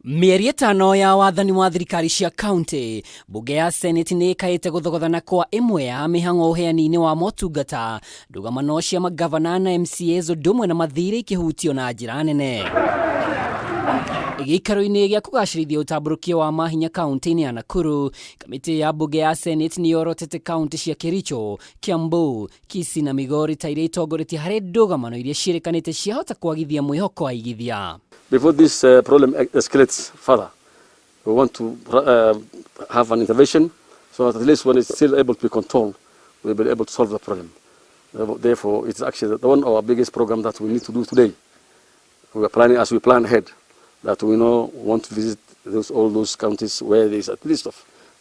Mieri itano ya wathani wa thirikari cia Kaunti, bunge ya Senate ni ikaite guthogothana kwa imwe ya mihango uheani-ini wa motungata, ndũgamano cia magavana na MCAs ũndũmwe na mathiiri ikihutio na njĩra nene. Gĩikaro-inĩ gĩa kũgacĩrithia ũtambũrũkia wa mahinya kaunti-inĩ ya Nakuru, kamĩtĩ ya bunge ya Senate nĩ yorotete kaunti cia Kericho, Kiambu, Kisii na Migori ta iria itongoretie harĩ ndũgamano iria ciĩrĩkanĩte ciahota kwagithia mwĩhoko wa igithia. Before this problem escalates further, we want to have an intervention so that at least when it's still able to be controlled, we'll be able to solve the problem. Therefore, it's actually one of our biggest programs that we need to do today. We are planning, as we plan ahead, that we want to visit all those counties where there is at least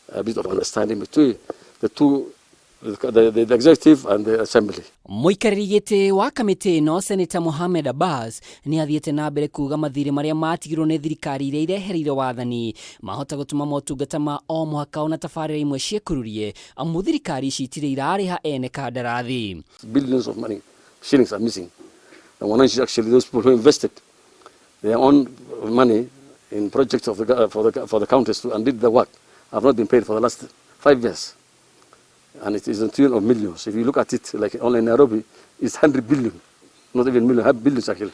a bit of understanding between the executive and the assembly. Mũikarĩri gĩtĩ wa kamĩtĩ ĩno Senator Mohamed Abbas nĩ athiĩte na mbere kuuga mathiirĩ marĩa matigirwo nĩ thirikari iria irehereire wathani mahota gũtũma motungata ma o mũhaka ona tabarĩra imwe ciĩkururie amu thirikari ici itirĩ irarĩha ene kandarathi. Billions of money, shillings are missing. And one is actually those people who invested their own money in projects for the counties and did the work have not been paid for the last 5 years. And it is a tune of millions. If you look at it, like only in Nairobi, it's 100 billion, not even million, billions actually.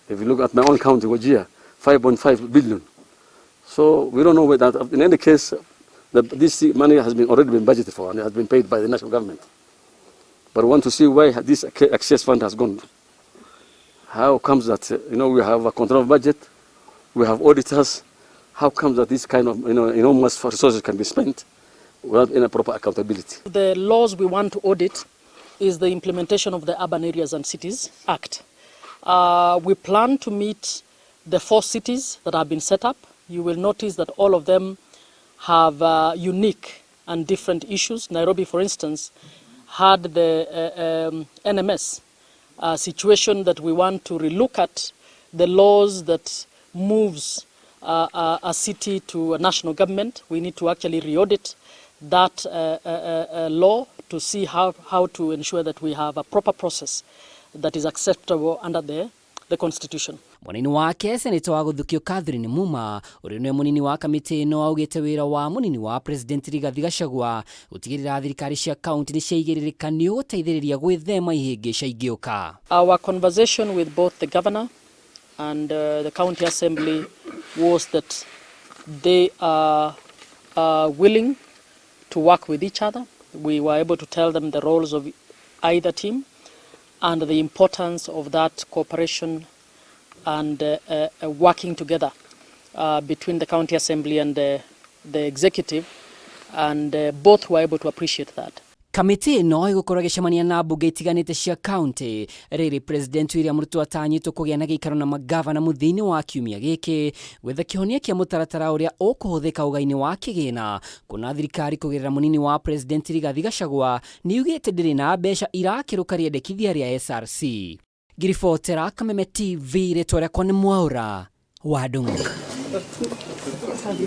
If you look at my own county, Wajir, 5.5 billion. So we don't know whether, in any case, this money has already been budgeted for and it has been paid by the national government. But we want to see why this excess fund has gone. How comes that, we have a control of budget, we have auditors, how comes that this kind of, enormous resources can be spent without any proper accountability? The laws we want to audit is the implementation of the Urban Areas and Cities Act. We plan to meet the 4 cities that have been set up. You will notice that all of them have unique and different issues. Nairobi, for instance, had the NMS situation that we want to relook at the laws that moves a city to a national government. We need to actually re-audit that law to see how to ensure that we have a proper process that is acceptable under the constitution. Munini wake Senator wa Guthukio Catherine Muma uri nĩ munini wa kamĩtĩ ĩno augĩte wĩra wa munini wa President Rigathi Gachagua gũtigĩrĩra thirikari cia kaunti nĩ ciaigĩrĩrĩka nĩ gũteithĩrĩria gwĩthema ihĩngĩca ingĩũka. Our conversation with both the governor and the county assembly was that they are willing to work with each other. We were able to tell them the roles of either team and the importance of that cooperation and working together between the county assembly and the executive, and both were able to appreciate that. Kamĩtĩ ĩno ĩgũkorwo ĩgĩcemania na mbunge itiganĩte cia kaunti rĩrĩ President William Ruto atanyĩtwo kũgĩa na gĩikaro na magavana mũthia-inĩ wa kiumia gĩkĩ gwetha kĩhonia kĩa mũtaratara ũrĩa ũkũhũthĩka ũgai-inĩ wa kĩgĩna kuona thirikari kũgerera munini wa President Rigathi Gachagua nĩ yugĩte ndĩrĩ na mbeca irakĩrũka rĩendekithia rĩa SRC. Ngiribotera Kameme TV rĩtwa rĩakwa nĩ Mwaura wa Ndung'u.